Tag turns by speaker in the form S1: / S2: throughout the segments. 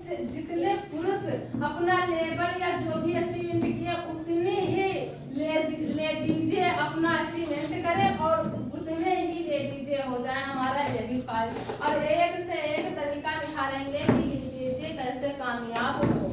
S1: जितने पुरुष अपना लेवल या जो भी अचीवमेंट किया उतने ही लेडीजे अपना अचीवमेंट करें और उतने ही लेडीजे हो जाए। हमारा यही ख्वाहिश और एक से एक तरीका दिखा रहेंगे कि लेडीजे कैसे कामयाब हो।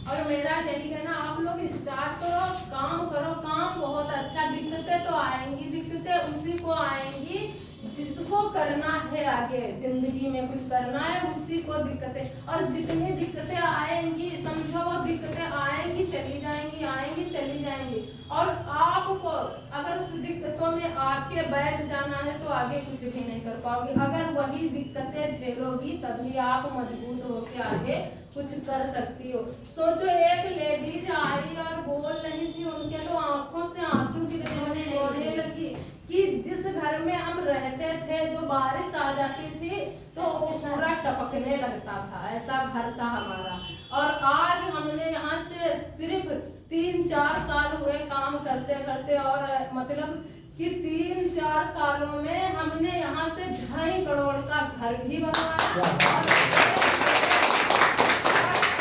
S1: और मेरा यही कहना, आप लोग स्टार्ट करो, काम करो, काम बहुत अच्छा। दिक्कतें तो आएंगी, दिक्कतें उसी को आएंगी जिसको करना है, आगे जिंदगी में कुछ करना है उसी को दिक्कतें। और जितनी दिक्कतें आएंगी समझो वो दिक्कतें आएंगी चली जाएंगी, आएंगी चली जाएंगी। और आपको अगर उस दिक्कतों में आके बैठ जाना है तो आगे कुछ भी नहीं कर पाओगे। अगर वही दिक्कतें झेलोगी तभी आप मजबूत होकर आगे कुछ कर सकती हो। सोचो एक लेडीज आई और बोल रही थी, उनके तो आंखों से आंसू गिरने बोलने लगी कि जिस घर में हम रहते थे जो बारिश आ जाती थी तो वो पूरा टपकने लगता था, ऐसा घर था हमारा। और आज हमने यहाँ से सिर्फ 3-4 साल हुए काम करते करते, और मतलब कि 3-4 सालों में हमने यहाँ से 2.5 करोड़ का घर भी बनवाया और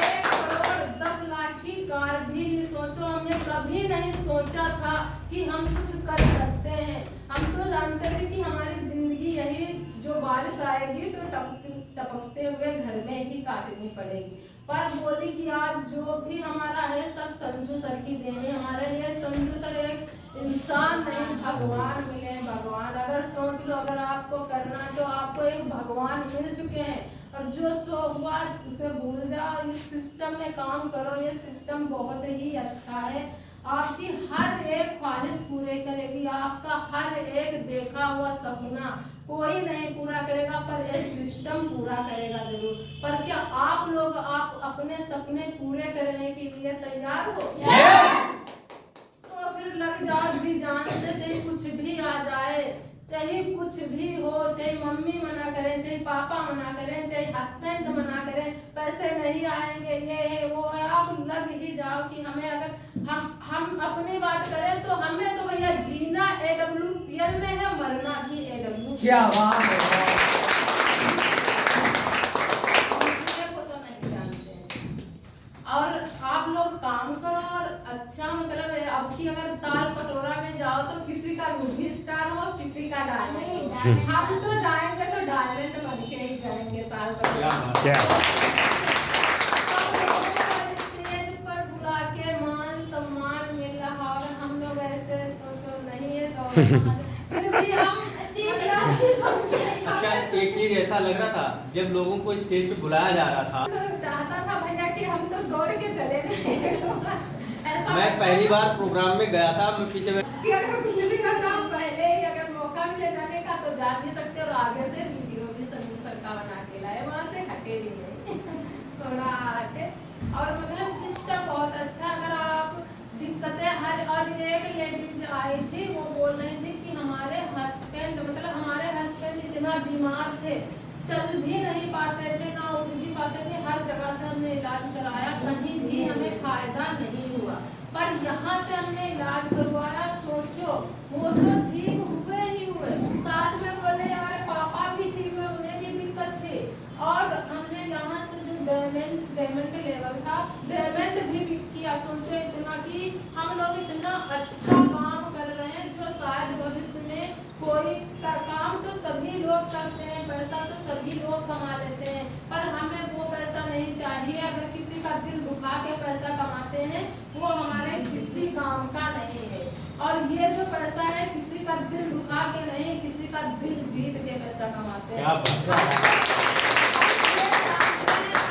S1: 1 करोड़ 10 लाख की कार भी। सोचो हमने कभी नहीं सोचा था कि हम कुछ कर सकते हैं। हम तो जानते थे कि हमारी जिंदगी यही, जो बारिश आएगी तो टपकते हुए घर में ही काटनी पड़ेगी। पर बोली कि आज जो भी हमारा है सब संजू सर की देन है। हमारे लिए संजू सर एक इंसान नहीं भगवान मिले हैं। भगवान अगर सोच लो, अगर आपको करना है तो आपको एक भगवान मिल चुके हैं। और जो सो हुआ उसे भूल जाओ, इस सिस्टम में काम करो। ये सिस्टम बहुत ही अच्छा है, आपकी हर एक ख्वाहिश पूरे करेगी। आपका हर एक देखा हुआ सपना कोई नहीं पूरा करेगा पर ये सिस्टम पूरा करेगा जरूर। पर क्या आप लोग आप अपने सपने पूरे करने के लिए तैयार हो? तो फिर लग जाओ जी जान से, चाहे कुछ भी आ जाए, चाहे कुछ भी हो, चाहे मम्मी मना करें, चाहे पापा मना करें, चाहे हस्बैंड मना करें, पैसे नहीं आएंगे, ये है वो है, आप लग ही जाओ कि हमें, अगर हम अपनी बात करें तो हमें तो भैया जीना AWPL में है, मरना भी AWPL।
S2: क्या बात है।
S1: को तो नहीं जानते। और आप लोग काम करो और अच्छा, मतलब अब की अगर ताल कटोरा में जाओ तो किसी का रूबी स्टार हो, किसी का डायमंड। हम तो जाएंगे तो डायमंड बन के ही जाएंगे ताल कटोरा। स्टेज पर बुला के मान सम्मान मिल रहा, और हम लोग ऐसे सोचो नहीं है तो फिर भी हम
S3: अच्छा, एक चीज ऐसा लग रहा था जब लोगों को स्टेज पे बुलाया जा रहा था
S1: तो चाहता था भैया कि हम तो दौड़ के चले जाए।
S3: मैं पहली बार प्रोग्राम में गया था, मैं पीछे
S1: कि अगर कुछ भी करना हो पहले ही अगर मौका मिले जाने का तो जा भी सकते, और आगे से वीडियो भी संजू सर का बना के लाए, वहाँ से हटे भी नहीं थोड़ा हटे। और मतलब सिस्टम बहुत अच्छा। अगर आप दिक्कतें हर, और एक लेडीज आई थी वो बोल रही थी कि हमारे हस्बैंड, मतलब हमारे हस्बैंड इतना बीमार थे, चल भी नहीं पाते थे, ना उठ भी पाते थे। हर जगह से हमने इलाज कराया, कहीं भी हमें फायदा नहीं हुआ। पर यहाँ से हमने इलाज करवाया, सोचो वो तो ठीक हुए ही हुए, साथ में बोले हमारे पापा भी ठीक हुए, उन्हें भी दिक्कत थी। और हमने यहाँ से जो डायमंड लेवल था, डायमंड भी किया। सोचो इतना कि हम लोग इतना अच्छा काम कर रहे हैं जो शायद भविष्य में कोई काम तो सभी लोग करते हैं, पैसा तो सभी लोग कमा लेते हैं, पर हमें वो पैसा नहीं चाहिए। अगर किसी का दिल दुखा के पैसा कमाते हैं वो हमारे किसी काम का नहीं है। और ये जो पैसा है किसी का दिल दुखा के नहीं, किसी का दिल जीत के पैसा कमाते हैं।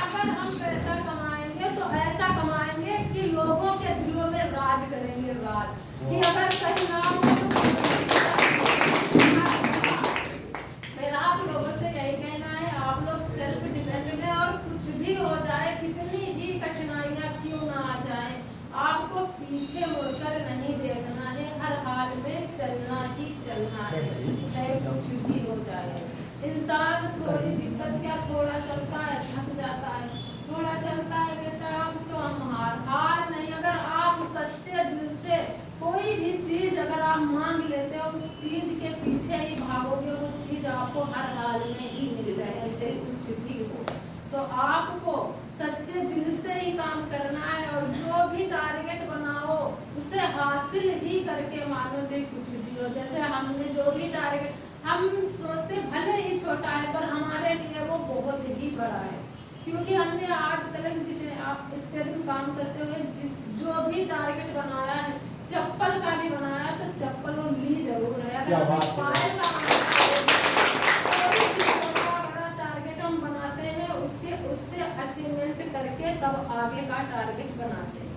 S1: अगर हम पैसा कमाएंगे तो ऐसा कमाएंगे कि लोगों के दिलों में राज करेंगे, राज। कि अगर कहीं ना मेरा आप लोगों से यही कहना है, आप लोग सेल्फ डिपेंडेंट है, और कुछ भी हो जाए, कितनी भी कठिनाइयाँ क्यों ना आ जाए, आपको पीछे मुड़कर नहीं देखना है, हर हाल में चलना ही चलना है, चाहे कुछ भी हो जाए। इंसान थोड़ी दिक्कत क्या, थोड़ा चलता है थक जाता है, थोड़ा चलता है कहता है अब तो हम हार नहीं। अगर आप सच्चे दिल से कोई भी चीज अगर आप मांग लेते हो, उस चीज के पीछे ही भागोगे, वो चीज आपको हर हाल में ही मिल जाएगी, चाहे कुछ भी हो। तो आपको सच्चे हासिल ही करके मानो चाहे कुछ भी हो। जैसे हमने जो भी टारगेट हम सोचते भले ही छोटा है पर हमारे लिए वो बहुत ही बड़ा है, क्योंकि हमने आज तक जितने आप इतने दिन काम करते हुए जो भी टारगेट बनाया है, चप्पल का भी बनाया तो चप्पल वो ली जरूर है। अगर पायल का बड़ा टारगेट हम बनाते हैं उससे अचीवमेंट करके तब आगे का टारगेट बनाते हैं।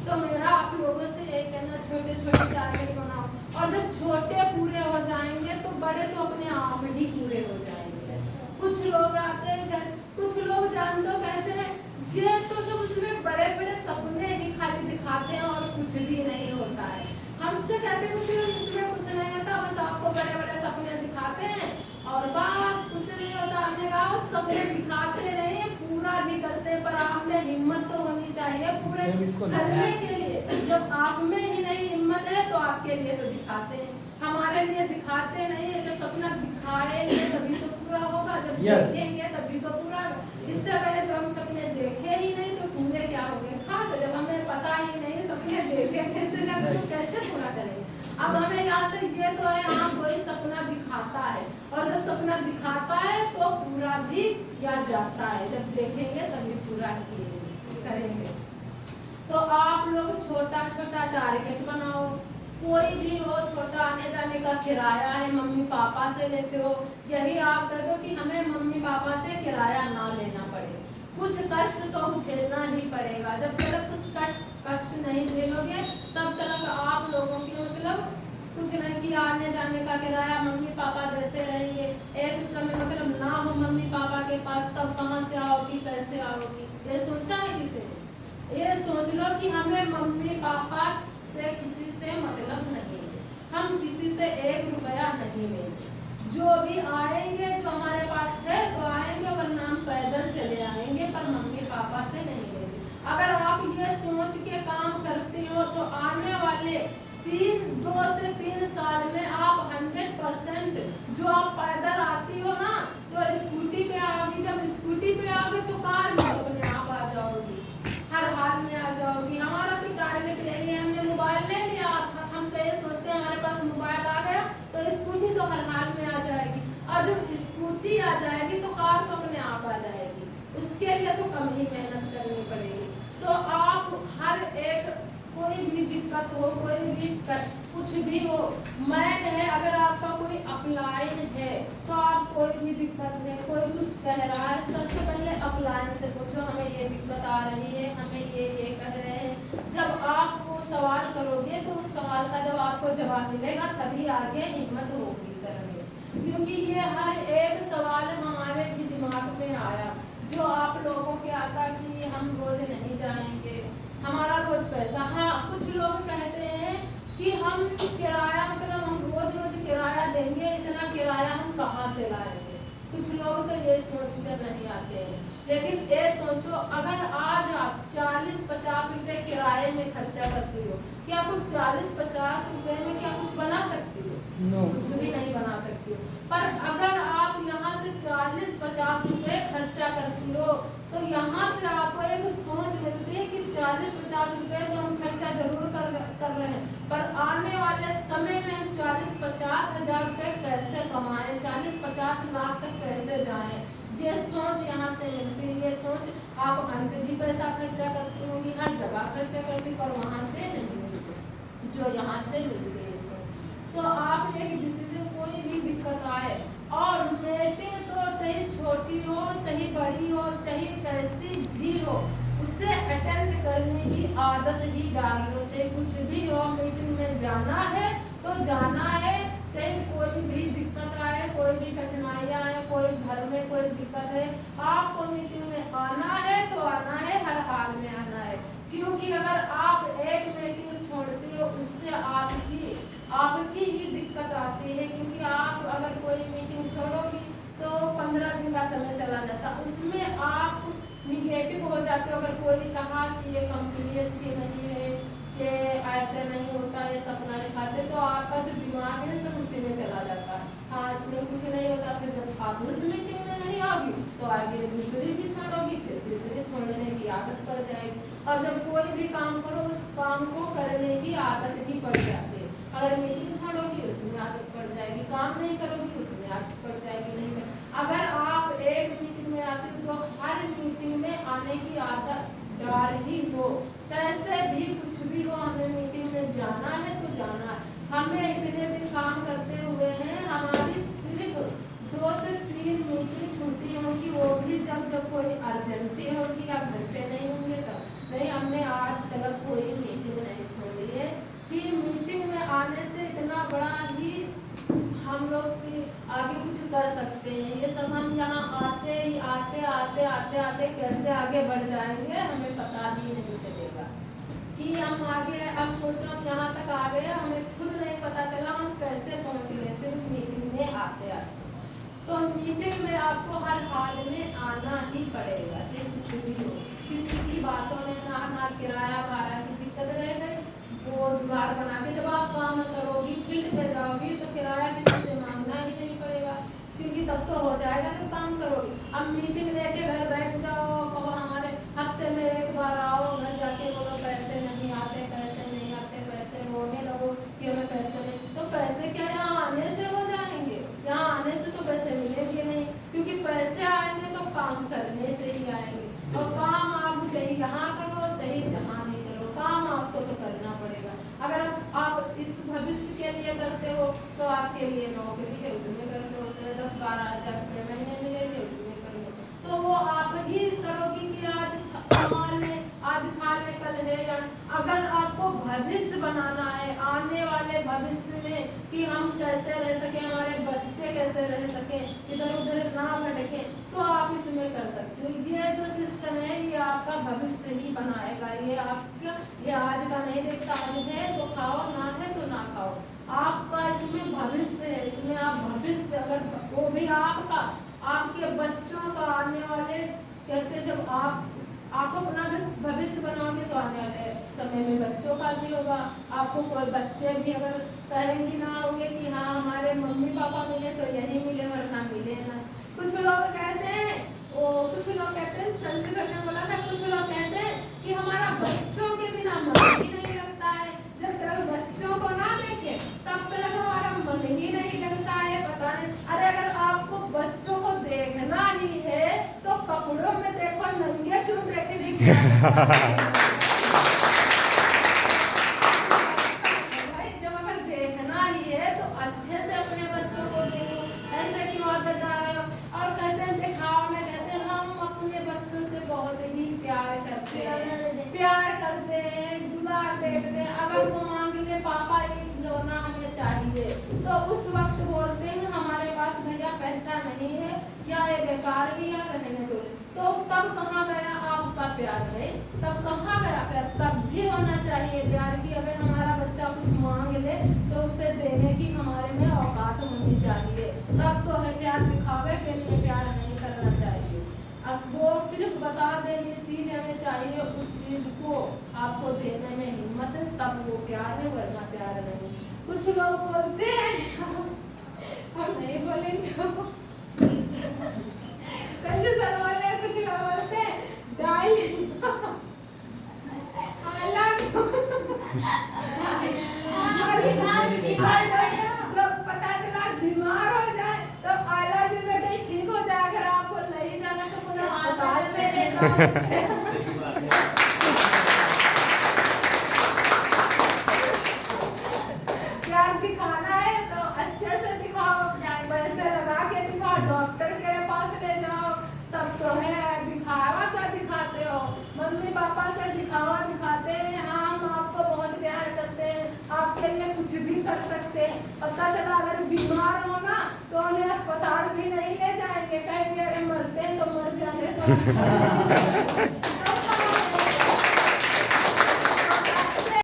S1: तो मेरा आप लोगों से ये कहना, छोटे छोटे टारगेट बनाओ, और जब छोटे पूरे हो जाएंगे तो बड़े तो अपने आप ही पूरे हो जाएंगे। कुछ लोग आते हैं घर, कुछ लोग जान तो कहते हैं ये तो सब उसमें बड़े बड़े सपने ही खाली दिखाते हैं और कुछ भी नहीं होता है। हमसे कहते कुछ इसमें कुछ नहीं होता, बस आपको बड़े बड़े सपने दिखाते हैं और बस कुछ नहीं होता। हमने कहा सपने दिखाते नहीं, पूरा भी करते हैं, पर आप में हिम्मत तो होनी चाहिए पूरे करने के लिए। जब आप में ही नहीं हिम्मत है तो आपके लिए तो दिखाते हैं, हमारे लिए दिखाते नहीं है। जब सपना दिखाएंगे तभी तो पूरा होगा, जब देखेंगे तभी तो पूरा होगा। इससे पहले जब हम सपने देखे ही नहीं तो पूरे क्या होंगे? खाक। जब हमें पता ही नहीं सपने देखे कैसे पूरा करेंगे? अब हमें यहाँ से ये तो है, हाँ कोई सपना दिखाता है, और जब सपना दिखाता है तो पूरा भी किया जाता है। जब देखेंगे तभी पूरा करेंगे। तो आप लोग छोटा छोटा टारगेट बनाओ, कोई भी हो, छोटा आने जाने का किराया है मम्मी पापा से लेते हो, यही आप कह दो कि हमें मम्मी पापा से किराया ना लेना पड़े। कुछ कष्ट तो झेलना ही पड़ेगा, जब तक कुछ कष्ट नहीं झेलोगे तब तक आप लोगों की मतलब कुछ नहीं कि आने जाने का किराया मम्मी पापा देते रहेंगे, एक समय मतलब ना हो मम्मी पापा के पास तब कहाँ से आओगी, कैसे आओगी? ये सोचा है किसी ने? ये सोच लो कि हमें मम्मी पापा से किसी से मतलब नहीं है, हम किसी से 1 रुपया नहीं लेंगे। जो भी आएंगे जो हमारे पास है तो आएंगे, वरना हम पैदल चले आएंगे, पर मम्मी पापा से नहीं लेंगे। अगर आप ये सोच के काम करते हो तो आने वाले 2 से 3 साल में आप 100% जो आप पैदल आती हो ना तो स्कूटी पे आओगी, जब स्कूटी पे आओगे तो कार में अपने आप आ जाओगी, हर हाल में आ जाओगी। हमारा तो टारगेट यही है, हमने मोबाइल ले लिया, हम तो ये सोचते हैं हमारे पास मोबाइल आ गया तो स्कूटी तो हर हाल में आ जाएगी, और जब स्कूटी आ जाएगी तो कार तो अपने आप आ जाएगी। उसके लिए तो कम ही मेहनत करनी पड़ेगी। तो आप हर एक कोई भी दिक्कत हो, कोई भी कुछ भी हो, मैन है, अगर आपका कोई अपलाइन है तो आप कोई भी दिक्कत है, कोई कुछ कह रहा है, सबसे पहले अपलाइन से पूछो हमें ये दिक्कत आ रही है, हमें ये कह रहे हैं। जब आप वो सवाल करोगे तो उस सवाल का जब आपको जवाब मिलेगा तभी आगे हिम्मत होगी करने, क्योंकि ये हर एक सवाल हमारे भी दिमाग में आया, जो आप लोगों के आता कि हम रोज नहीं जाएंगे, हमारा रोज पैसा। हाँ, कुछ लोग कहते हैं कि हम किराया मतलब हम रोज रोज किराया देंगे, इतना किराया हम कहाँ से लाएंगे? कुछ लोग तो ये सोच कर नहीं आते हैं। लेकिन ये सोचो, अगर आज आप 40-50 रुपए किराए में खर्चा करती हो, क्या कुछ 40-50 रुपए में क्या कुछ बना सकती हो? कुछ भी नहीं बना सकती हो। पर अगर आप यहाँ से 40-50 रुपए खर्चा करती हो तो यहाँ से आपको एक सोच मिलती है कि 40-50 रुपए तो हम खर्चा जरूर कर रहे हैं, पर आने वाले समय में हम 40-50 हजार रुपए कैसे कमाएं, 40-50 लाख तक कैसे जाएं, ये सोच यहाँ से मिलती है। ये सोच आप अंत भी पैसा खर्चा करती होंगी, हर जगह खर्चा करती, पर वहाँ से नहीं मिलती जो यहाँ से मिलती है सोच। तो आप एक डिसीजन, कोई भी दिक्कत आए, और मीटिंग तो चाहे छोटी हो चाहे बड़ी हो चाहे कैसी भी हो, उसे अटेंड करने की आदत ही डाल लो। चाहे कुछ भी हो, मीटिंग में जाना है तो जाना है, चाहे कोई भी दिक्कत आए, कोई भी कठिनाइयाँ आए, कोई घर में कोई दिक्कत है, आपको मीटिंग में आना है तो आना है, हर हाल में आना है। क्योंकि अगर आप एक मीटिंग छोड़ती हो उससे आपकी ही दिक्कत आती है, क्योंकि आप अगर कोई मीटिंग छोड़ोगी तो 15 दिन का समय चला जाता, उसमें आप निगेटिव हो जाते हो। अगर कोई कहा कि ये कंपनी अच्छी नहीं है, ये ऐसे नहीं होता, ये सपना दिखाते, तो आपका जो दिमाग है सब उसी में चला जाता है। हाँ, इसमें कुछ नहीं होता, फिर जब आप उस मीटिंग में नहीं आओगी तो आगे दूसरी भी छोड़ोगी, फिर तीसरी छोड़ने की आदत पड़ जाएगी। और जब कोई भी काम करो उस काम को करने की आदत भी पड़ जाती है। अगर मीटिंग छोड़ोगी उसमें आदत पड़ जाएगी, काम नहीं करोगी उसमें आदत पड़ जाएगी। नहीं कर अगर आप एक मीटिंग में आते हो तो हर मीटिंग में आने की आदत डाल ही लो। कैसे भी कुछ भी हो, हमें मीटिंग में जाना है तो जाना है। हमें इतने दिन काम करते हुए हैं, हमारी सिर्फ 2 से 3 मीटिंग छुट्टी होगी, वो भी जब जब कोई अर्जेंटी होगी या घर पे नहीं होंगे तब। नहीं, हमने आज तक कोई मीटिंग नहीं छोड़ी है कि मीटिंग में आने से इतना बड़ा ही हम लोग की आगे कुछ कर सकते हैं। ये सब हम यहाँ आते ही आते कैसे आगे बढ़ जाएंगे हमें पता भी नहीं चलेगा कि हम आगे। अब सोचो हम यहाँ तक आ गए, हमें खुद नहीं पता चला हम कैसे पहुँच गए सिर्फ मीटिंग में आते आते। तो मीटिंग में आपको हर हाल में आना ही पड़ेगा, चाहे कुछ भी हो। किसी की बातों में ना किराया भाड़ा की दिक्कत रह गई, वो जुगाड़ बना के जब आप काम करोगी फील्ड पे जाओगी तो किराया किसी से मांगना ही नहीं पड़ेगा, क्योंकि तब तो हो जाएगा जब काम करोगी। अब मीटिंग लेके घर बैठ जाओ, कहो हमारे हफ्ते में एक बार आओ, घर जाके बोलो पैसे नहीं आते, पैसे नहीं आते, पैसे रोने लगो कि हमें पैसे नहीं। तो पैसे क्या यहाँ आने से हो जाएंगे? यहाँ आने से तो पैसे मिलेंगे नहीं, क्योंकि पैसे आएंगे तो काम करने से ही आएंगे। और काम आप चाहे यहाँ करो चाहे जहाँ नहीं करो, काम आपको तो करना पड़ेगा। अगर आप इस भविष्य के लिए करते हो तो आपके लिए नौकरी है, उसमें कर लो, उसमें 10-12 हज़ार रुपये महीने मिलेंगे, उसमें कर लो। तो वो आप ही करोगी कि आज खा ले कल है। या अगर आपको भविष्य बनाना है आने वाले भविष्य में कि हम कैसे रह सके, हमारे बच्चे कैसे रह सके, इधर उधर ना भटके, तो आप इसमें कर सकते हो। ये जो सिस्टम है ये आपका भविष्य ही बनाएगा, ये आपका ये आज का नहीं देखता। आज है तो खाओ, ना है तो ना खाओ, आपका इसमें भविष्य है। इसमें आप भविष्य अगर वो भी आपका, आपके बच्चों का आने वाले कहते जब आपको अपना भविष्य बनाओगे तो आने वाले समय में बच्चों का भी होगा। आपको कोई बच्चे भी अगर कहेंगे ना होंगे कि हाँ हमारे मम्मी पापा मिले तो यही मिले वरना मिले ना। कुछ लोग कहते हैं संजय सर ने बोला था, कुछ लोग कहते हैं कि हमारा बच्चों के बिना मन ही नहीं लगता है। जब तक बच्चों को ना देखे तब तक हमारा मन ही नहीं लगता है। पता नहीं, अरे अगर आपको बच्चों को देखना ही है तो कपड़ों में देखो, नंगे क्यों देखे जब अगर देखना ही है तो अच्छे से अपने बच्चों को देखो, ऐसे क्यों आदत डाल रहे हो। और कहते हैं दिखाओ में, कहते हैं हम अपने बच्चों से बहुत ही प्यार करते हैं, दुलार देते हैं। अगर वो मांग ले पापा ये खिलौना हमें चाहिए तो उस वक्त बोलते हैं हमारे पास भैया पैसा नहीं है या ये बेकार भी या रहने दो। तो तब कहाँ गया आपका प्यार है? तब कहाँ गया प्यार? तब भी होना चाहिए प्यार की। अगर हमारा बच्चा कुछ मांग ले तो उसे देने की हमारे में औकात होनी चाहिए, तब तो है प्यार। दिखावे के लिए प्यार नहीं करना चाहिए। अब वो सिर्फ बता दे ये चीज हमें चाहिए, उस चीज को आपको देने में हिम्मत है तब वो प्यार है, वरना प्यार नहीं। कुछ लोग बोलते हैं हम नहीं बोलेंगे संजय सर बोले, कुछ लोग बोलते हैं जब पता चला बीमार हो जाए तो आई लव यू में कहीं ठीक हो जाए। अगर आपको नहीं जाना तो पूरा अस्पताल में ले जाओ। प्यार दिखाना है तो अच्छे से दिखाओ, पैसे लगा के दिखाओ, डॉक्टर के पास ले जाओ, तब तो है। दिखावा क्या दिखाते हो? मम्मी पापा से दिखावा दिखाते हैं, हाँ हम आपको बहुत प्यार करते हैं, आपके लिए कुछ भी कर सकते हैं। पता चला अगर बीमार हो ना तो उन्हें अस्पताल भी नहीं ले जाएंगे, कहेंगे अरे मरते हैं तो मर जाने तो